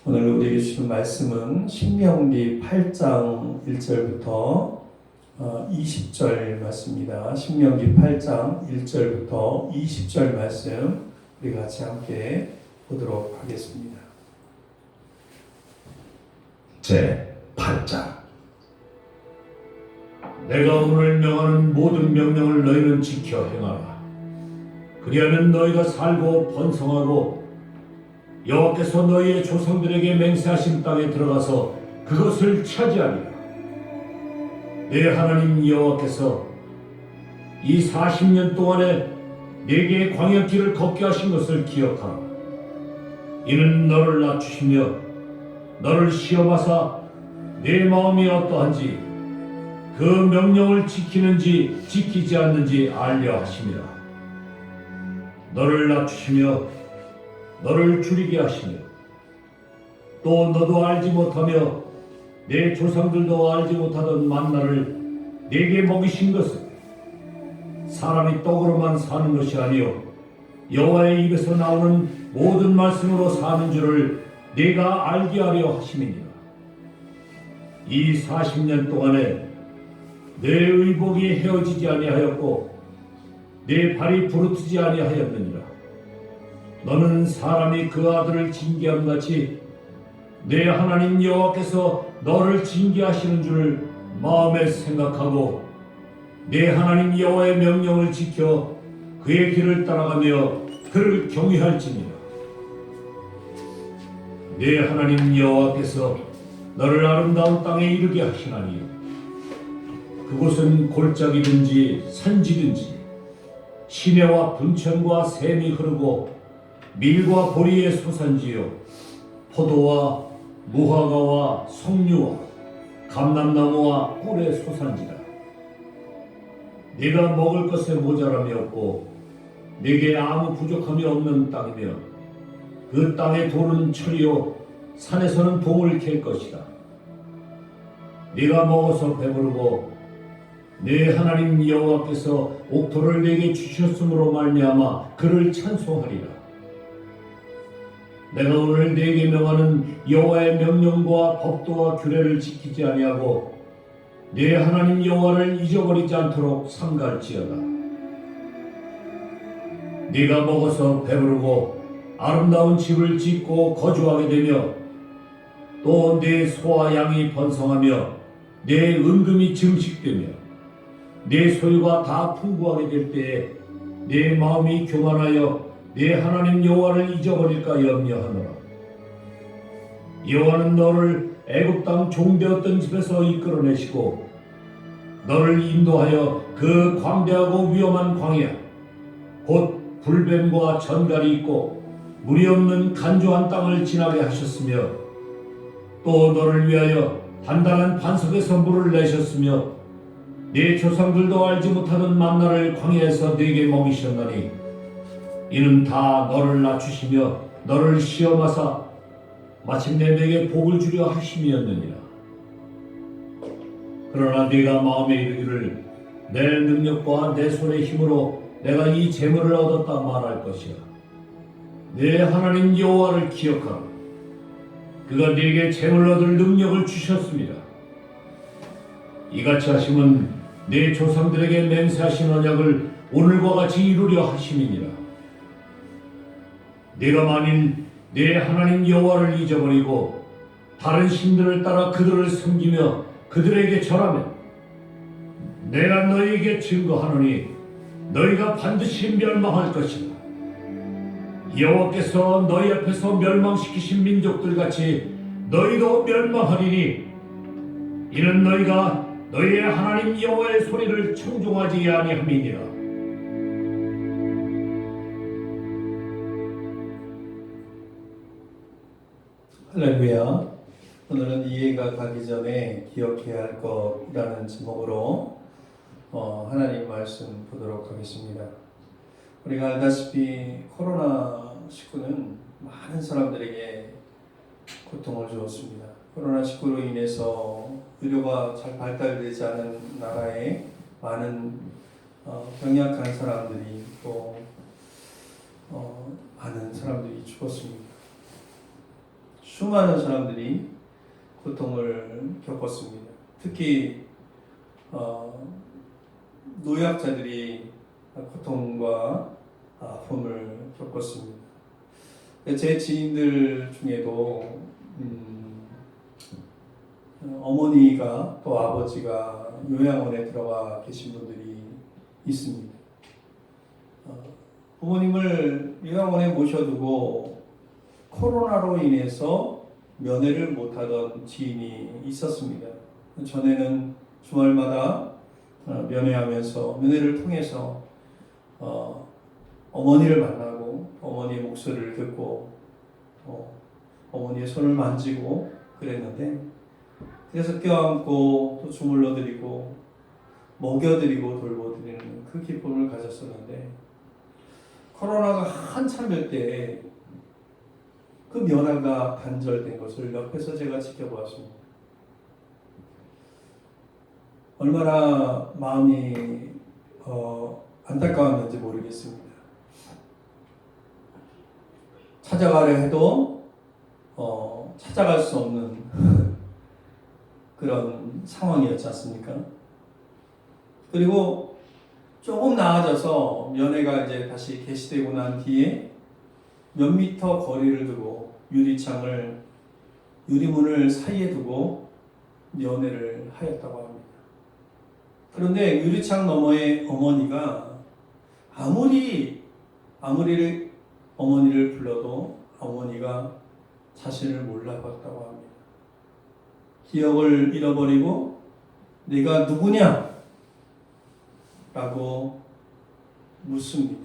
오늘 우리에게 주신 말씀은 신명기 8장 1절부터 20절 말씀입니다. 신명기 8장 1절부터 20절 말씀 우리 같이 함께 보도록 하겠습니다. 제 8장. 내가 오늘 명하는 모든 명령을 너희는 지켜 행하라. 그리하면 너희가 살고 번성하고 여호와께서 너희의 조상들에게 맹세하신 땅에 들어가서 그것을 차지하리라. 내 하나님 여호와께서 이 40년 동안에 내게 광야길을 걷게 하신 것을 기억하라. 이는 너를 낮추시며 너를 시험하사 내 마음이 어떠한지 그 명령을 지키는지 지키지 않는지 알려 하심이라. 너를 낮추시며 너를 줄이게 하시며 또 너도 알지 못하며 내 조상들도 알지 못하던 만나를 내게 먹이신 것은 사람이 떡으로만 사는 것이 아니요 여호와의 입에서 나오는 모든 말씀으로 사는 줄을 내가 알게 하려 하심이니라. 이 40년 동안에 내 의복이 헤어지지 아니하였고 내 발이 부르트지 아니하였느니라. 너는 사람이 그 아들을 징계함 같이 내 하나님 여호와께서 너를 징계하시는 줄을 마음에 생각하고 내 하나님 여호와의 명령을 지켜 그의 길을 따라가며 그를 경외할지니라. 내 하나님 여호와께서 너를 아름다운 땅에 이르게 하시나니 그곳은 골짜기든지 산지든지 시내와 분천과 샘이 흐르고 밀과 보리의 소산지요 포도와 무화과와 석류와 감람나무와 꿀의 소산지라. 네가 먹을 것에 모자람이 없고 네게 아무 부족함이 없는 땅이며 그 땅의 돌은 철이요 산에서는 동을 캘 것이다. 네가 먹어서 배부르고 네 하나님 여호와께서 옥토를 네게 주셨으므로 말미암아 그를 찬송하리라. 내가 오늘 네게 명하는 여호와의 명령과 법도와 규례를 지키지 아니하고 네 하나님 여호와를 잊어버리지 않도록 삼갈지어다. 네가 먹어서 배부르고 아름다운 집을 짓고 거주하게 되며 또 내 소와 양이 번성하며 내 은금이 증식되며 내 소유가 다 풍부하게 될 때에 내 마음이 교만하여 내 하나님 여호와를 잊어버릴까 염려하노라. 여호와는 너를 애굽 땅 종되었던 집에서 이끌어내시고 너를 인도하여 그 광대하고 위험한 광야 곧 불뱀과 전갈이 있고 물이 없는 간조한 땅을 지나게 하셨으며 또 너를 위하여 단단한 반석에서 물을 내셨으며 네 조상들도 알지 못하던 만나를 광야에서 네게 먹이셨나니 이는 다 너를 낮추시며 너를 시험하사 마침내 네게 복을 주려 하심이었느니라. 그러나 네가 마음에 이르기를 내 능력과 내 손의 힘으로 내가 이 재물을 얻었다 말할 것이야. 내 하나님 여호와를 기억하라. 그가 네게 재물 얻을 능력을 주셨습니다. 이같이 하심은 네 조상들에게 맹세하신 언약을 오늘과 같이 이루려 하심이니라. 네가 만일 내 하나님 여호와를 잊어버리고 다른 신들을 따라 그들을 섬기며 그들에게 절하면 내가 너희에게 증거하노니 너희가 반드시 멸망할 것이다. 여호와께서 너희 앞에서 멸망시키신 민족들 같이 너희도 멸망하리니 이는 너희가 너희의 하나님 여호와의 소리를 청종하지 아니함이니라. 할렐루야. 오늘은 이해가 가기 전에 기억해야 할 것이라는 제목으로 하나님 말씀 보도록 하겠습니다. 우리가 알다시피 코로나19는 많은 사람들에게 고통을 주었습니다. 코로나19로 인해서 의료가 잘 발달되지 않은 나라에 많은 병약한 사람들이 또 많은 사람들이 죽었습니다. 수많은 사람들이 고통을 겪었습니다. 특히 노약자들이 고통과 아픔을 겪었습니다. 제 지인들 중에도 어머니가 또 아버지가 요양원에 들어가 계신 분들이 있습니다. 부모님을 요양원에 모셔두고 코로나로 인해서 면회를 못하던 지인이 있었습니다. 전에는 주말마다 면회하면서 면회를 통해서 어머니를 만나고 어머니의 목소리를 듣고 어머니의 손을 만지고 그랬는데, 그래서 껴안고 또 주물러드리고 먹여드리고 돌보드리는 그 기쁨을 가졌었는데, 코로나가 한참일 때 그 면회가 단절된 것을 옆에서 제가 지켜보았습니다. 얼마나 마음이 안타까웠는지 모르겠습니다. 찾아가려 해도 찾아갈 수 없는 그런 상황이었지 않습니까? 그리고 조금 나아져서 면회가 이제 다시 개시되고 난 뒤에 몇 미터 거리를 두고 유리문을 사이에 두고 면회를 하였다고 합니다. 그런데 유리창 너머의 어머니가 아무리 어머니를 불러도 어머니가 자신을 몰라봤다고 합니다. 기억을 잃어버리고 네가 누구냐? 라고 묻습니다.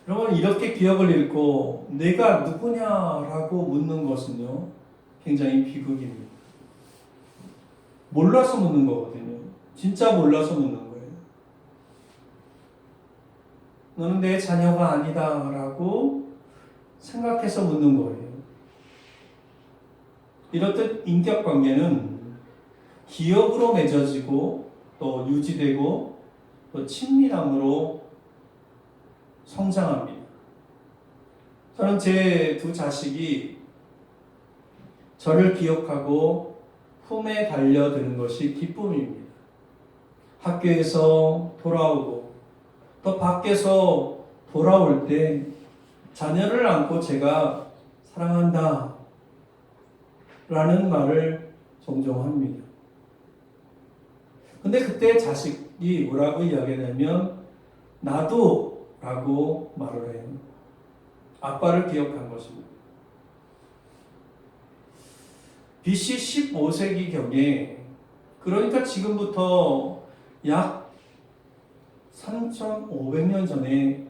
여러분, 이렇게 기억을 잃고 내가 누구냐라고 묻는 것은요, 굉장히 비극입니다. 몰라서 묻는 거거든요. 진짜 몰라서 묻는 거예요. 너는 내 자녀가 아니다라고 생각해서 묻는 거예요. 이렇듯 인격관계는 기억으로 맺어지고 또 유지되고 또 친밀함으로 성장합니다. 저는 제 두 자식이 저를 기억하고 품에 달려드는 것이 기쁨입니다. 학교에서 돌아오고 또 밖에서 돌아올 때 자녀를 안고 제가 사랑한다 라는 말을 종종 합니다. 근데 그때 자식이 뭐라고 이야기하냐면 나도 라고 말을 해요. 아빠를 기억한 것입니다. BC 15세기경에, 그러니까 지금부터 약 3,500년 전에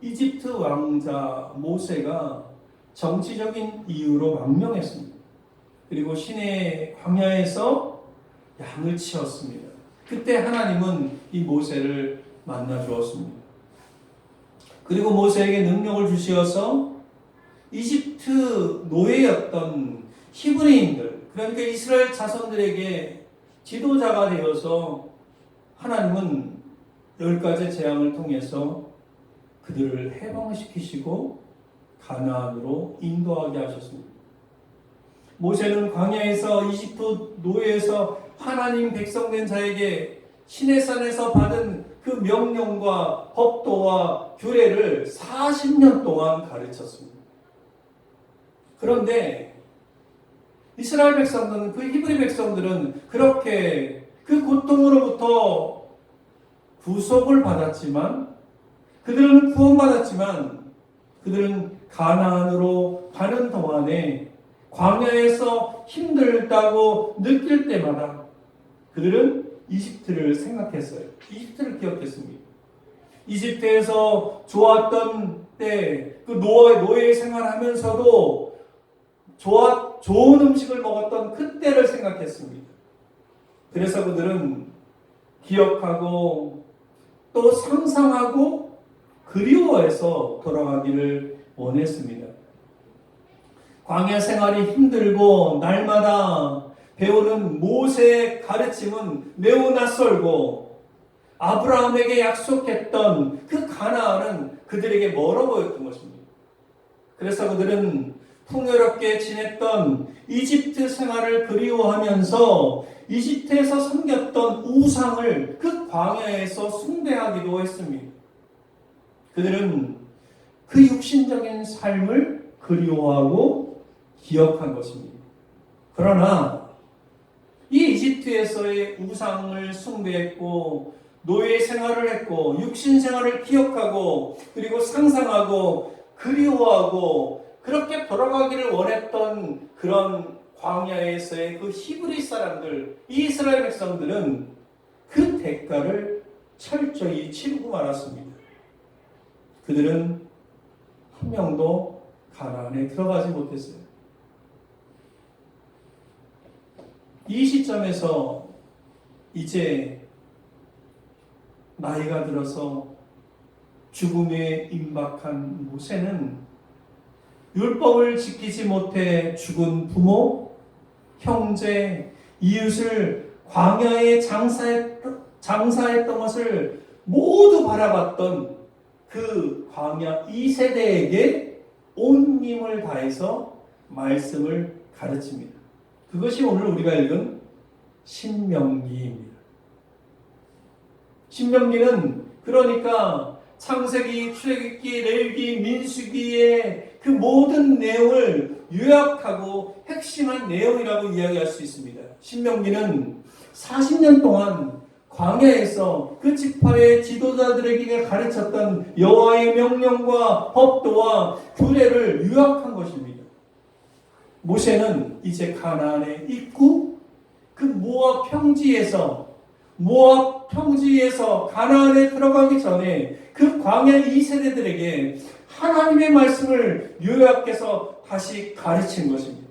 이집트 왕자 모세가 정치적인 이유로 망명했습니다. 그리고 시내 광야에서 양을 치었습니다. 그때 하나님은 이 모세를 만나 주었습니다. 그리고 모세에게 능력을 주시어서 이집트 노예였던 히브리인들, 그러니까 이스라엘 자손들에게 지도자가 되어서 하나님은 10가지 재앙을 통해서 그들을 해방시키시고 가나안으로 인도하게 하셨습니다. 모세는 광야에서 이집트 노예에서 하나님 백성된 자에게 시내산에서 받은 그 명령과 법도와 규례를 40년 동안 가르쳤습니다. 그런데 이스라엘 백성들은, 그 히브리 백성들은 그렇게 그 고통으로부터 구속을 받았지만, 그들은 구원받았지만, 그들은 가나안으로 가는 동안에 광야에서 힘들다고 느낄 때마다 그들은 이집트를 생각했어요. 이집트를 기억했습니다. 이집트에서 좋았던 때, 그 노예 생활하면서도 좋은 음식을 먹었던 그때를 생각했습니다. 그래서 그들은 기억하고 또 상상하고 그리워해서 돌아가기를 원했습니다. 광야 생활이 힘들고 날마다 배우는 모세의 가르침은 매우 낯설고 아브라함에게 약속했던 그 가나안은 그들에게 멀어 보였던 것입니다. 그래서 그들은 풍요롭게 지냈던 이집트 생활을 그리워하면서 이집트에서 섬겼던 우상을 그 광야에서 숭배하기도 했습니다. 그들은 그 육신적인 삶을 그리워하고 기억한 것입니다. 그러나 이 이집트에서의 우상을 숭배했고 노예 생활을 했고 육신 생활을 기억하고 그리고 상상하고 그리워하고 그렇게 돌아가기를 원했던 그런 광야에서의 그 히브리 사람들, 이 이스라엘 백성들은 그 대가를 철저히 치르고 말았습니다. 그들은 한 명도 가나안에 들어가지 못했어요. 이 시점에서 이제 나이가 들어서 죽음에 임박한 모세는 율법을 지키지 못해 죽은 부모, 형제, 이웃을 광야에 장사했던 것을 모두 바라봤던 그 광야 2세대에게 온 힘을 다해서 말씀을 가르칩니다. 그것이 오늘 우리가 읽은 신명기입니다. 신명기는 그러니까 창세기, 출애굽기, 레위기, 민수기의 그 모든 내용을 요약하고 핵심한 내용이라고 이야기할 수 있습니다. 신명기는 40년 동안 광야에서 그 지파의 지도자들에게 가르쳤던 여호와의 명령과 법도와 규례를 요약한 것입니다. 모세는 이제 가나안에 있고 그 모압 평지에서 가나안에 들어가기 전에 그 광야 2세대들에게 하나님의 말씀을 요약해서 다시 가르친 것입니다.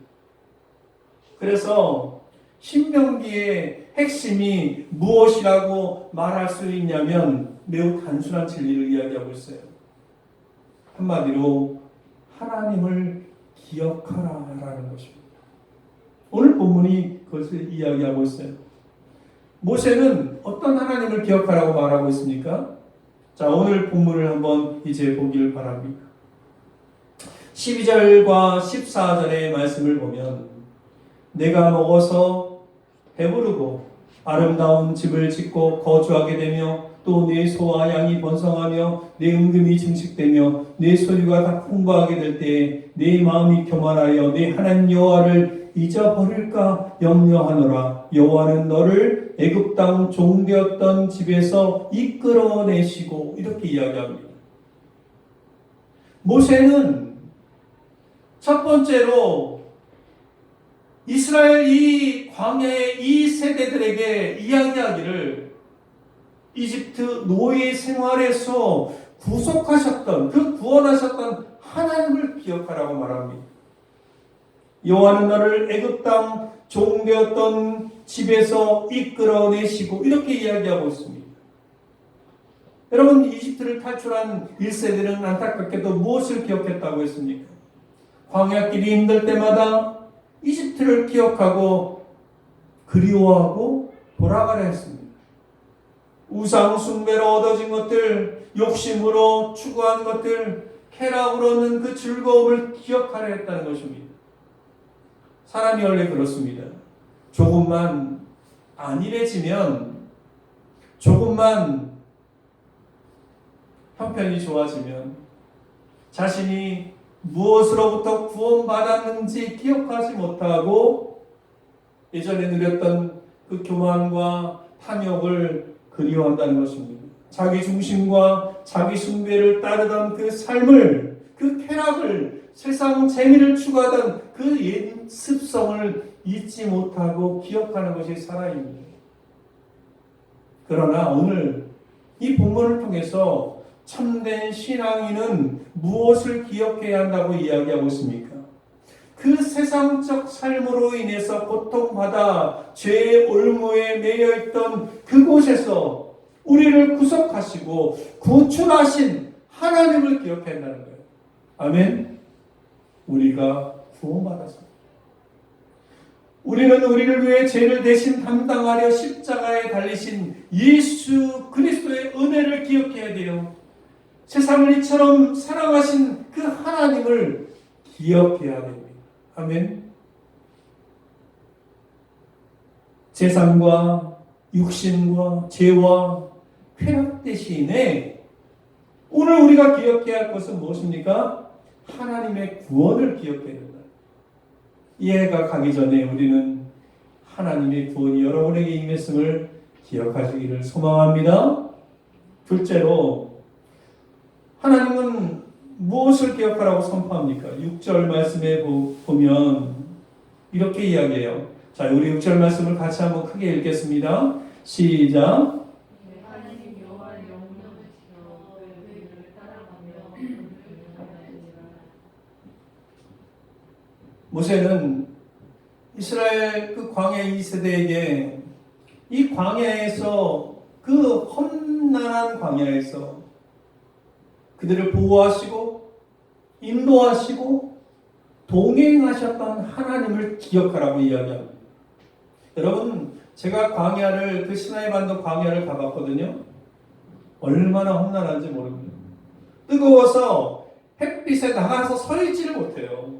그래서 신명기의 핵심이 무엇이라고 말할 수 있냐면 매우 단순한 진리를 이야기하고 있어요. 한마디로 하나님을 기억하라라는 것입니다. 오늘 본문이 그것을 이야기하고 있어요. 모세는 어떤 하나님을 기억하라고 말하고 있습니까? 자, 오늘 본문을 한번 이제 보기를 바랍니다. 12절과 14절의 말씀을 보면 내가 먹어서 배부르고 아름다운 집을 짓고 거주하게 되며 또 내 소와 양이 번성하며 내 은금이 증식되며 내 소유가 다 풍부하게 될 때에 내 마음이 교만하여 내 하나님 여호와를 잊어버릴까 염려하노라. 여호와는 너를 애굽 땅 종되었던 집에서 이끌어내시고 이렇게 이야기합니다. 모세는 첫 번째로 이스라엘 이 광야의 이 세대들에게 이야기하기를 이집트 노예 생활에서 구속하셨던 그 구원하셨던 하나님을 기억하라고 말합니다. 여호와는 너를 애굽 땅 종되었던 집에서 이끌어내시고 이렇게 이야기하고 있습니다. 여러분, 이집트를 탈출한 1세들은 안타깝게도 무엇을 기억했다고 했습니까? 광야길이 힘들 때마다 이집트를 기억하고 그리워하고 돌아가려 했습니다. 우상 숭배로 얻어진 것들, 욕심으로 추구한 것들, 쾌락으로 얻는 그 즐거움을 기억하려 했다는 것입니다. 사람이 원래 그렇습니다. 조금만 안일해지면, 조금만 형편이 좋아지면 자신이 무엇으로부터 구원받았는지 기억하지 못하고 예전에 누렸던 그 교만과 탐욕을 그리워한다는 것입니다. 자기 중심과 자기 숭배를 따르던 그 삶을, 그 쾌락을, 세상 재미를 추구하던 그 옛 습성을 잊지 못하고 기억하는 것이 사람입니다. 그러나 오늘 이 본문을 통해서 참된 신앙인은 무엇을 기억해야 한다고 이야기하고 있습니까? 그 세상적 삶으로 인해서 고통받아 죄의 올무에 매여있던 그곳에서 우리를 구속하시고 구출하신 하나님을 기억해야 한다는 거예요. 아멘. 우리가 구원받았습니다. 우리는 우리를 위해 죄를 대신 담당하려 십자가에 달리신 예수 그리스도의 은혜를 기억해야 돼요. 세상을 이처럼 사랑하신 그 하나님을 기억해야 됩니다. 아멘. 세상과 육신과 죄와 쾌락 대신에 오늘 우리가 기억해야 할 것은 무엇입니까? 하나님의 구원을 기억해야 된다. 이해가 가기 전에 우리는 하나님의 구원이 여러분에게 임했음을 기억하시기를 소망합니다. 둘째로, 하나님은 무엇을 기억하라고 선포합니까? 6절 말씀에 보면 이렇게 이야기해요. 자, 우리 6절 말씀을 같이 한번 크게 읽겠습니다. 시작. 모세는 이스라엘 그 광야 2세대에게 이 광야에서, 그 험난한 광야에서 그들을 보호하시고 인도하시고 동행하셨던 하나님을 기억하라고 이야기합니다. 여러분, 제가 광야를, 그 시나이 반도 광야를 가봤거든요. 얼마나 험난한지 모릅니다. 뜨거워서 햇빛에 나가서 서 있지를 못해요.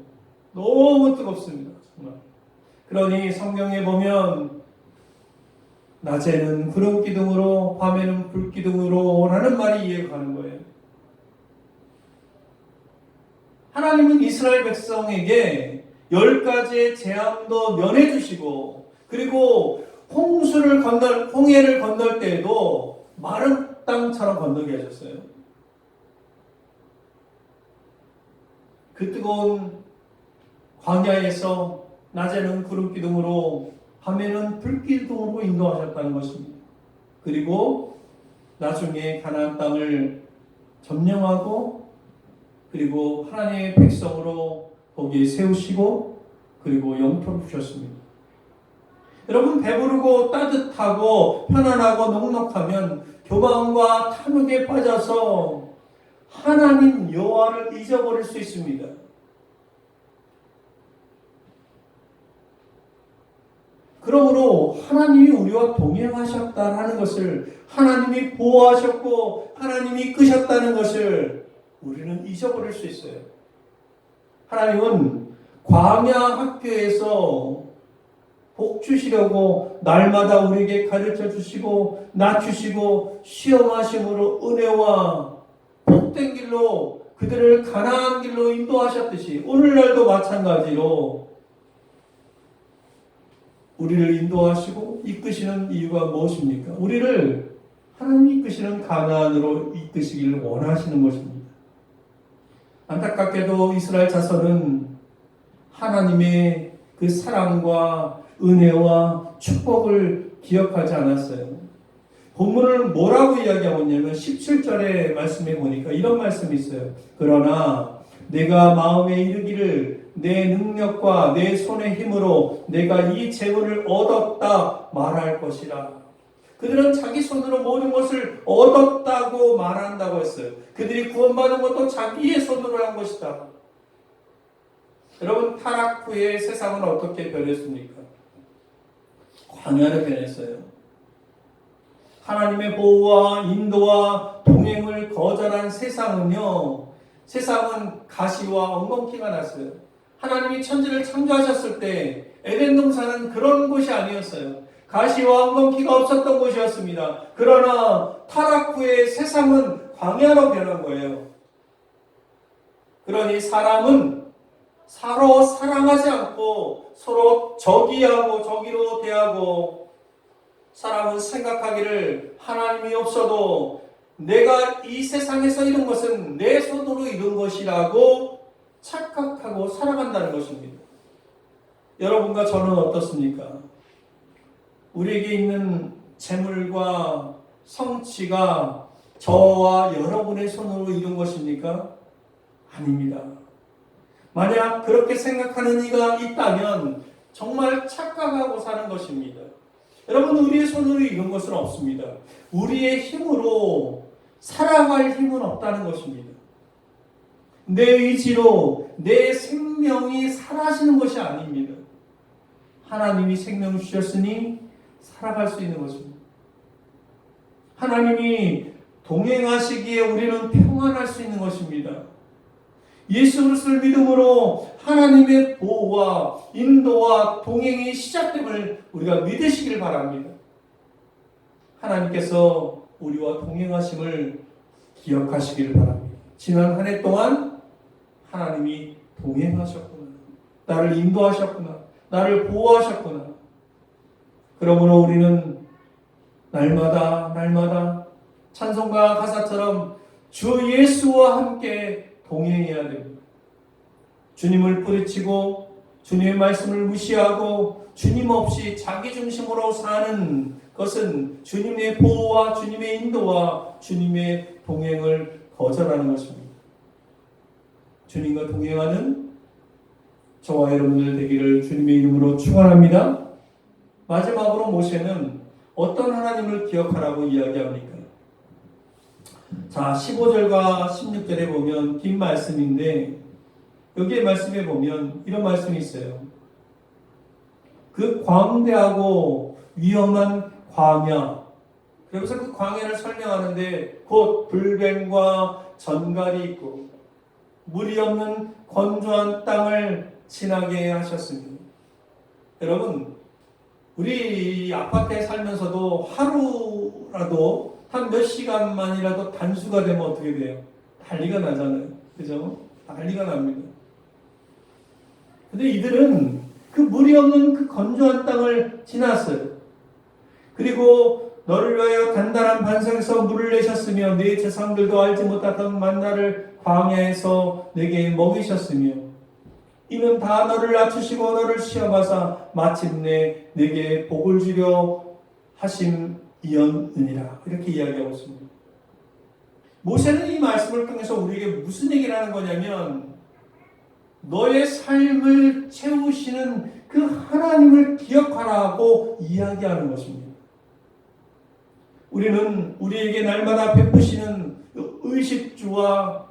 너무 뜨겁습니다. 정말. 그러니 성경에 보면 낮에는 구름 기둥으로 밤에는 불 기둥으로 라는 말이 이해가 가는 거예요. 하나님은 이스라엘 백성에게 10가지의 재앙도 면해 주시고, 그리고 홍해를 건널 때에도 마른 땅처럼 건너게 하셨어요. 그 뜨거운 광야에서 낮에는 구름 기둥으로 밤에는 불 기둥으로 인도하셨다는 것입니다. 그리고 나중에 가나안 땅을 점령하고, 그리고 하나님의 백성으로 거기에 세우시고, 그리고 영토를 주셨습니다. 여러분, 배부르고 따뜻하고 편안하고 넉넉하면 교만과 탐욕에 빠져서 하나님 여호와를 잊어버릴 수 있습니다. 그러므로 하나님이 우리와 동행하셨다는 것을, 하나님이 보호하셨고 하나님이 이끄셨다는 것을 우리는 잊어버릴 수 있어요. 하나님은 광야 학교에서 복 주시려고 날마다 우리에게 가르쳐 주시고 낮추시고 시험하심으로 은혜와 복된 길로 그들을 가나안 길로 인도하셨듯이 오늘날도 마찬가지로 우리를 인도하시고 이끄시는 이유가 무엇입니까? 우리를 하나님이 이끄시는 가나안으로 이끄시기를 원하시는 것입니다. 안타깝게도 이스라엘 자손은 하나님의 그 사랑과 은혜와 축복을 기억하지 않았어요. 본문을 뭐라고 이야기하고 있냐면 17절의 말씀에 보니까 이런 말씀이 있어요. 그러나 내가 마음에 이르기를 내 능력과 내 손의 힘으로 내가 이 재물을 얻었다 말할 것이라. 그들은 자기 손으로 모든 것을 얻었다고 말한다고 했어요. 그들이 구원받은 것도 자기의 손으로 한 것이다. 여러분, 타락 후에 세상은 어떻게 변했습니까? 광야로 변했어요. 하나님의 보호와 인도와 동행을 거절한 세상은 가시와 엉겅퀴가 났어요. 하나님이 천지를 창조하셨을 때 에덴 동산은 그런 곳이 아니었어요. 가시와 엉겅퀴가 없었던 곳이었습니다. 그러나 타락 후에 세상은 광야로 변한 거예요. 그러니 사람은 서로 사랑하지 않고 서로 저기로 대하고, 사람은 생각하기를 하나님이 없어도 내가 이 세상에서 이룬 것은 내 손으로 이룬 것이라고 착각하고 살아간다는 것입니다. 여러분과 저는 어떻습니까? 우리에게 있는 재물과 성취가 저와 여러분의 손으로 이룬 것입니까? 아닙니다. 만약 그렇게 생각하는 이가 있다면 정말 착각하고 사는 것입니다. 여러분, 우리의 손으로 이룬 것은 없습니다. 우리의 힘으로 살아갈 힘은 없다는 것입니다. 내 의지로 내 생명이 살아지는 것이 아닙니다. 하나님이 생명을 주셨으니 살아갈 수 있는 것입니다. 하나님이 동행하시기에 우리는 평안할 수 있는 것입니다. 예수 그리스도를 믿음으로 하나님의 보호와 인도와 동행이 시작됨을 우리가 믿으시길 바랍니다. 하나님께서 우리와 동행하심을 기억하시길 바랍니다. 지난 한 해 동안 하나님이 동행하셨구나. 나를 인도하셨구나. 나를 보호하셨구나. 그러므로 우리는 날마다 찬송가 가사처럼 주 예수와 함께 동행해야 됩니다. 주님을 뿌리치고 주님의 말씀을 무시하고 주님 없이 자기 중심으로 사는 것은 주님의 보호와 주님의 인도와 주님의 동행을 거절하는 것입니다. 주님과 동행하는 저와 여러분들 되기를 주님의 이름으로 축원합니다. 마지막으로 모세는 어떤 하나님을 기억하라고 이야기합니까? 자, 15절과 16절에 보면 긴 말씀인데 여기에 말씀에 보면 이런 말씀이 있어요. 그 광대하고 위험한 광야. 그래서 그 광야를 설명하는데 곧 불뱀과 전갈이 있고 물이 없는 건조한 땅을 지나게 하셨습니다. 여러분, 우리 아파트에 살면서도 하루라도 한 몇 시간만이라도 단수가 되면 어떻게 돼요? 난리가 나잖아요. 그죠? 난리가 납니다. 근데 이들은 그 물이 없는 그 건조한 땅을 지났어요. 그리고 너를 위하여 단단한 반석에서 물을 내셨으며 네 조상들도 알지 못하던 만나를 광야에서 내게 먹이셨으며 이는 다 너를 낮추시고 너를 시험하사 마침내 내게 복을 주려 하심이었느니라. 이렇게 이야기하고 있습니다. 모세는 이 말씀을 통해서 우리에게 무슨 얘기를 하는 거냐면 너의 삶을 채우시는 그 하나님을 기억하라고 이야기하는 것입니다. 우리는 우리에게 날마다 베푸시는 의식주와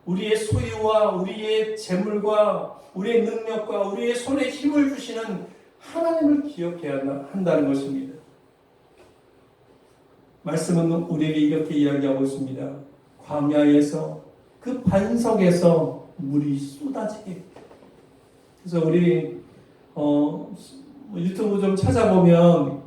우리의 소유와 우리의 재물과 우리의 능력과 우리의 손에 힘을 주시는 하나님을 기억해야 한다는 것입니다. 말씀은 우리에게 이렇게 이야기하고 있습니다. 광야에서 그 반석에서 물이 쏟아지게. 그래서 우리 유튜브 좀 찾아보면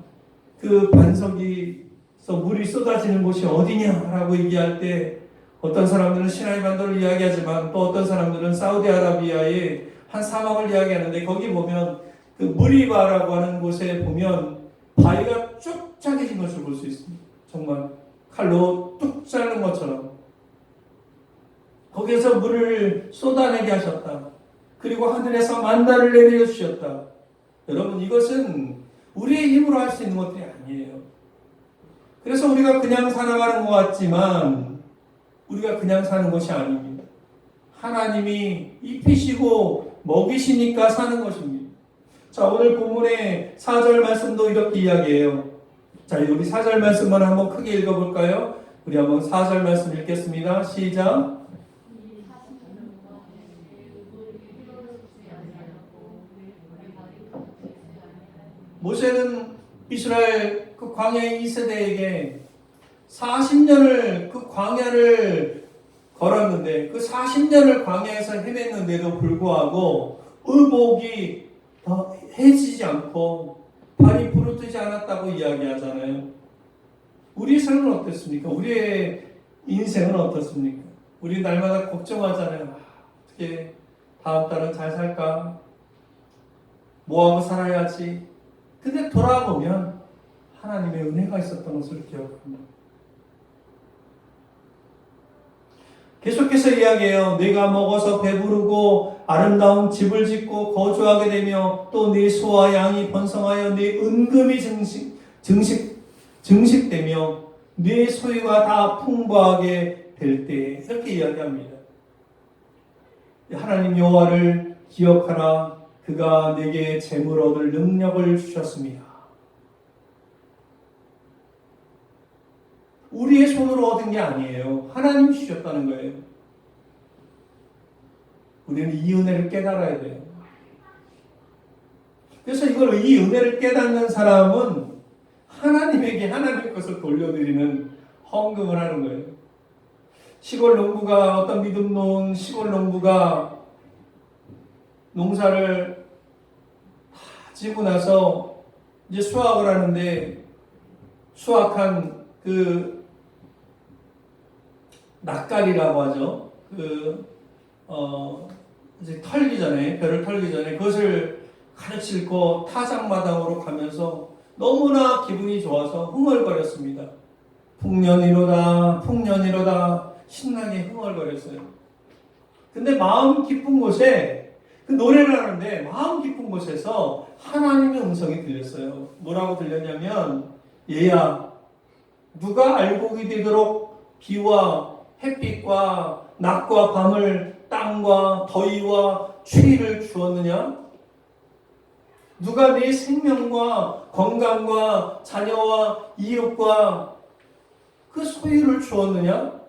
그 반석에서 물이 쏟아지는 곳이 어디냐라고 얘기할 때 어떤 사람들은 시나이 반도를 이야기하지만 또 어떤 사람들은 사우디아라비아의 한 사막을 이야기하는데 거기 보면 그 무리바라고 하는 곳에 보면 바위가 쭉 짜겨진 것을 볼 수 있습니다. 정말 칼로 뚝 자른 것처럼 거기에서 물을 쏟아내게 하셨다. 그리고 하늘에서 만나를 내려 주셨다. 여러분, 이것은 우리의 힘으로 할 수 있는 것들이 아니에요. 그래서 우리가 그냥 살아가는 것 같지만 우리가 그냥 사는 것이 아닙니다. 하나님이 입히시고 먹이시니까 사는 것입니다. 자, 오늘 본문의 4절 말씀도 이렇게 이야기해요. 자, 우리 4절 말씀만 한번 크게 읽어볼까요? 우리 한번 4절 말씀 읽겠습니다. 시작. 모세는 이스라엘 그 광야의 2세대에게 40년을 그 광야를 걸었는데 그 40년을 광야에서 헤맸는데도 불구하고 의복이 더 해지지 않고 발이 부르뜨지 않았다고 이야기하잖아요. 우리의 삶은 어떻습니까? 우리의 인생은 어떻습니까? 우리 날마다 걱정하잖아요. 어떻게 다음 달은 잘 살까? 뭐하고 살아야지? 근데 돌아보면 하나님의 은혜가 있었던 것을 기억합니다. 계속해서 이야기해요. 네가 먹어서 배부르고 아름다운 집을 짓고 거주하게 되며 또 네 소와 양이 번성하여 네 은금이 증식되며 네 소유가 다 풍부하게 될 때 이렇게 이야기합니다. 하나님 여호와를 기억하라. 그가 내게 재물 얻을 능력을 주셨습니다. 우리의 손으로 얻은 게 아니에요. 하나님 주셨다는 거예요. 우리는 이 은혜를 깨달아야 돼요. 그래서 이 은혜를 깨닫는 사람은 하나님에게 하나님의 것을 돌려드리는 헌금을 하는 거예요. 시골 농부가 어떤 믿음 놓은 시골 농부가 농사를 다 지고 나서 이제 수확을 하는데 수확한 그 낯갈이라고 하죠. 이제 털기 전에 벼를 털기 전에 그것을 가득 싣고 타작마당으로 가면서 너무나 기분이 좋아서 흥얼거렸습니다. 풍년이로다 풍년이로다 신나게 흥얼거렸어요. 근데 마음 깊은 곳에 그 노래를 하는데 마음 깊은 곳에서 하나님의 음성이 들렸어요. 뭐라고 들렸냐면 얘야 누가 알곡이 되도록 비와 햇빛과 낮과 밤을 땅과 더위와 추위를 주었느냐? 누가 네 생명과 건강과 자녀와 이웃과 그 소유를 주었느냐?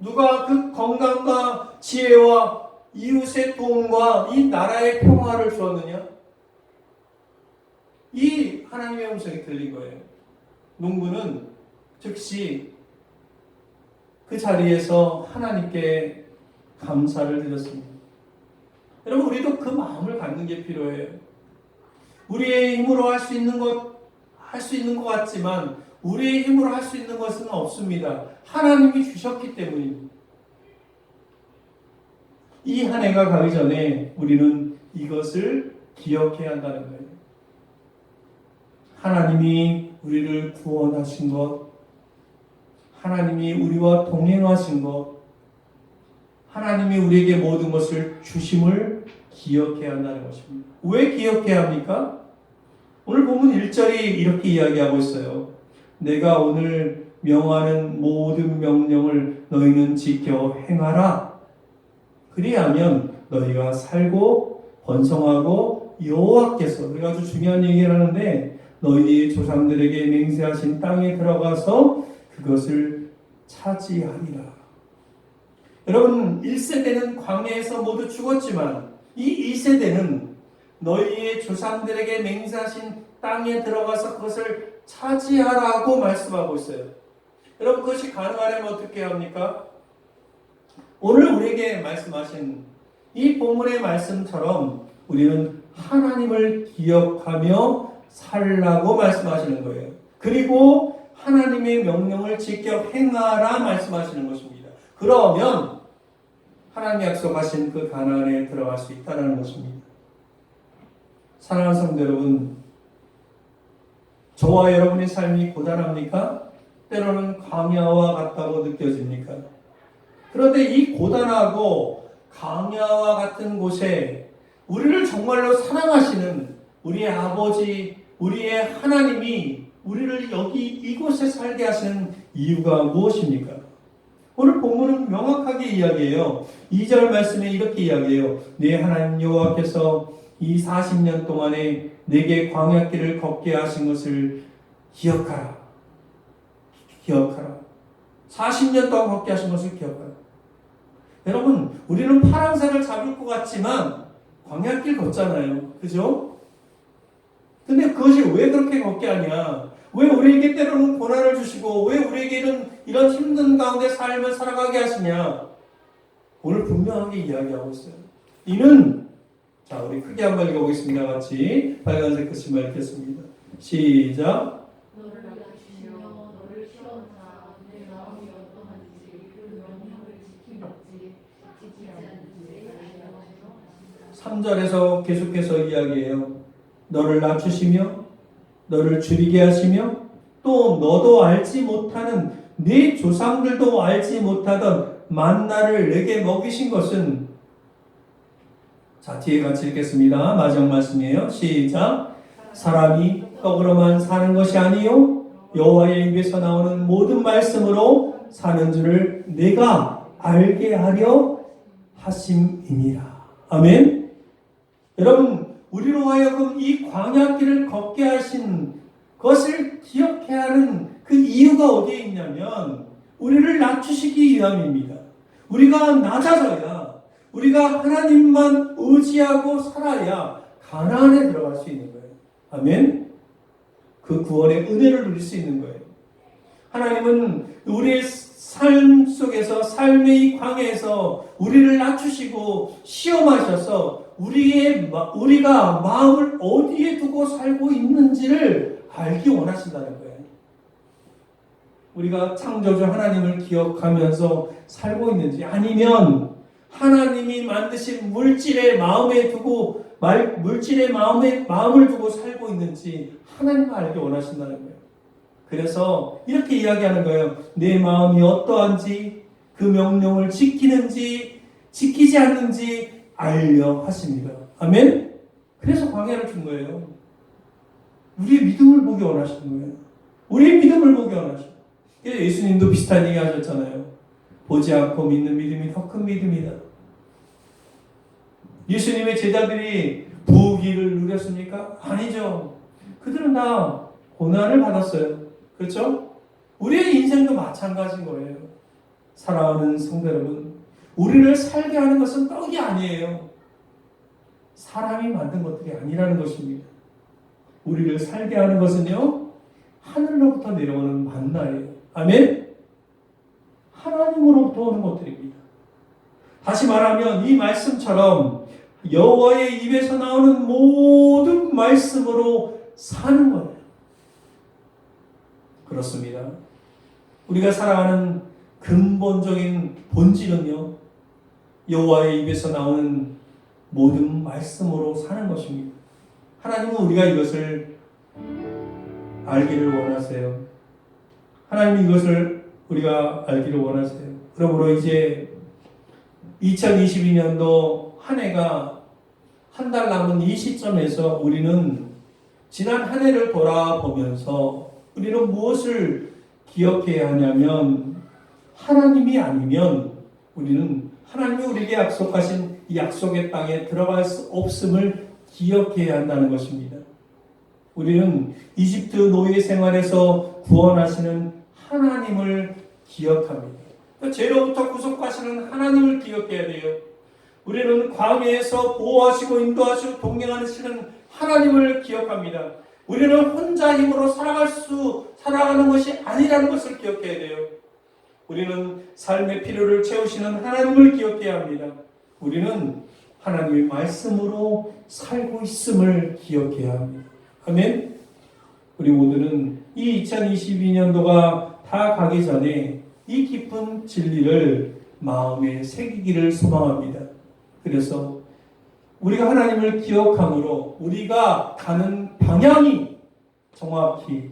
누가 그 건강과 지혜와 이웃의 도움과 이 나라의 평화를 주었느냐? 이 하나님의 음성이 들린 거예요. 농부는 즉시 그 자리에서 하나님께 감사를 드렸습니다. 여러분, 우리도 그 마음을 갖는 게 필요해요. 우리의 힘으로 할 수 있는 것 같지만 우리의 힘으로 할 수 있는 것은 없습니다. 하나님이 주셨기 때문입니다. 이 한 해가 가기 전에 우리는 이것을 기억해야 한다는 거예요. 하나님이 우리를 구원하신 것, 하나님이 우리와 동행하신 것, 하나님이 우리에게 모든 것을 주심을 기억해야 한다는 것입니다. 왜 기억해야 합니까? 오늘 보면 1절이 이렇게 이야기하고 있어요. 내가 오늘 명하는 모든 명령을 너희는 지켜 행하라. 그리하면 너희가 살고 번성하고 여호와께서, 우리가 아주 중요한 얘기를 하는데, 너희 조상들에게 맹세하신 땅에 들어가서 그것을 차지하리라. 여러분, 1세대는 광야에서 모두 죽었지만 이 2세대는 너희의 조상들에게 맹세하신 땅에 들어가서 그것을 차지하라고 말씀하고 있어요. 여러분, 그것이 가능하려면 어떻게 합니까? 오늘 우리에게 말씀하신 이 본문의 말씀처럼 우리는 하나님을 기억하며 살라고 말씀하시는 거예요. 그리고 하나님의 명령을 지켜 행하라 말씀하시는 것입니다. 그러면 하나님이 약속하신 그 가나안에 들어갈 수 있다는 것입니다. 사랑하는 성도 여러분, 저와 여러분의 삶이 고단합니까? 때로는 광야와 같다고 느껴집니까? 그런데 이 고단하고 광야와 같은 곳에 우리를 정말로 사랑하시는 우리의 아버지, 우리의 하나님이 우리를 여기 이곳에 살게 하시는 이유가 무엇입니까? 오늘 본문은 명확하게 이야기해요. 2절 말씀에 이렇게 이야기해요. 내 하나님 여호와께서 이 40년 동안에 내게 광야길을 걷게 하신 것을 기억하라. 기억하라. 40년 동안 걷게 하신 것을 기억하라. 여러분, 우리는 파랑새를 잡을 것 같지만 광야길 걷잖아요. 그죠? 근데 그것이 왜 그렇게 걷게 하냐? 왜 우리에게 때로는 고난을 주시고 왜 우리에게 이런 힘든 가운데 삶을 살아가게 하시냐? 오늘 분명하게 이야기하고 있어요. 이는, 자, 우리 크게 한번 읽어보겠습니다. 같이 빨간색 글씨만 읽겠습니다. 시작. 너를 낮추시며 너를 키워사 내 마음이 어떠한지 그 명령을 지키지 않는지 알려주시며 3절에서 계속해서 이야기해요. 너를 낮추시며 너를 줄이게 하시며 또 너도 알지 못하는 네 조상들도 알지 못하던 만나를 내게 먹이신 것은, 자, 뒤에 같이 읽겠습니다. 마지막 말씀이에요. 시작. 사람이 떡으로만 사는 것이 아니요 여호와의 입에서 나오는 모든 말씀으로 사는 줄을 내가 알게 하려 하심이니라. 아멘. 여러분, 우리로 하여금 이 광야길을 걷게 하신 것을 기억해야 하는 그 이유가 어디에 있냐면 우리를 낮추시기 위함입니다. 우리가 낮아져야, 우리가 하나님만 의지하고 살아야 가나안에 들어갈 수 있는 거예요. 아멘. 그 구원의 은혜를 누릴 수 있는 거예요. 하나님은 우리의 삶 속에서 삶의 광야에서 우리를 낮추시고 시험하셔서 우리가 마음을 어디에 두고 살고 있는지를 알기 원하신다는 거예요. 우리가 창조주 하나님을 기억하면서 살고 있는지, 아니면 하나님이 만드신 물질의 마음을 두고 살고 있는지 하나님을 알기 원하신다는 거예요. 그래서 이렇게 이야기하는 거예요. 내 마음이 어떠한지, 그 명령을 지키는지 지키지 않는지 알려 하십니다. 아멘? 그래서 광야를 준 거예요. 우리의 믿음을 보기 원하시는 거예요. 우리의 믿음을 보기 원하시는 거예요. 예수님도 비슷한 얘기 하셨잖아요. 보지 않고 믿는 믿음이 더 큰 믿음이다. 예수님의 제자들이 부귀를 누렸습니까? 아니죠. 그들은 다 고난을 받았어요. 그렇죠? 우리의 인생도 마찬가지인 거예요. 사랑하는 성도 여러분, 우리를 살게 하는 것은 떡이 아니에요. 사람이 만든 것들이 아니라는 것입니다. 우리를 살게 하는 것은요, 하늘로부터 내려오는 만나예요. 아멘? 하나님으로부터 오는 것들입니다. 다시 말하면 이 말씀처럼 여호와의 입에서 나오는 모든 말씀으로 사는 거예요. 그렇습니다. 우리가 살아가는 근본적인 본질은요, 여호와의 입에서 나오는 모든 말씀으로 사는 것입니다. 하나님은 우리가 이것을 알기를 원하세요. 하나님이 이것을 우리가 알기를 원하세요. 그러므로 이제 2022년도 한 해가 한 달 남은 이 시점에서 우리는 지난 한 해를 돌아보면서 우리는 무엇을 기억해야 하냐면, 하나님이 아니면 우리는 하나님이 우리에게 약속하신 이 약속의 땅에 들어갈 수 없음을 기억해야 한다는 것입니다. 우리는 이집트 노예 생활에서 구원하시는 하나님을 기억합니다. 죄로부터 구속하시는 하나님을 기억해야 돼요. 우리는 광야에서 보호하시고 인도하시고 동행하시는 하나님을 기억합니다. 우리는 혼자 힘으로 살아가는 것이 아니라는 것을 기억해야 돼요. 우리는 삶의 필요를 채우시는 하나님을 기억해야 합니다. 우리는 하나님의 말씀으로 살고 있음을 기억해야 합니다. 아멘. 우리 모두는 이 2022년도가 다 가기 전에 이 깊은 진리를 마음에 새기기를 소망합니다. 그래서 우리가 하나님을 기억함으로 우리가 가는 방향이 정확히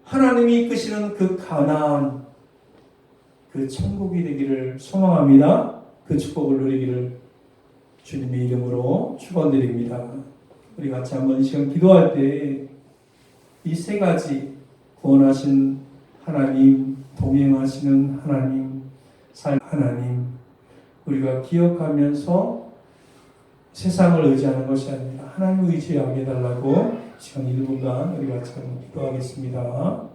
하나님이 이끄시는 그 가나안, 그 천국이 되기를 소망합니다. 그 축복을 누리기를 주님의 이름으로 축원드립니다. 우리 같이 한번 이 시간 기도할 때 이 세 가지, 구원하신 하나님, 동행하시는 하나님, 하나님, 우리가 기억하면서 세상을 의지하는 것이 아니라 하나님을 의지하게 해달라고 시간 1분간 우리 같이 한번 기도하겠습니다.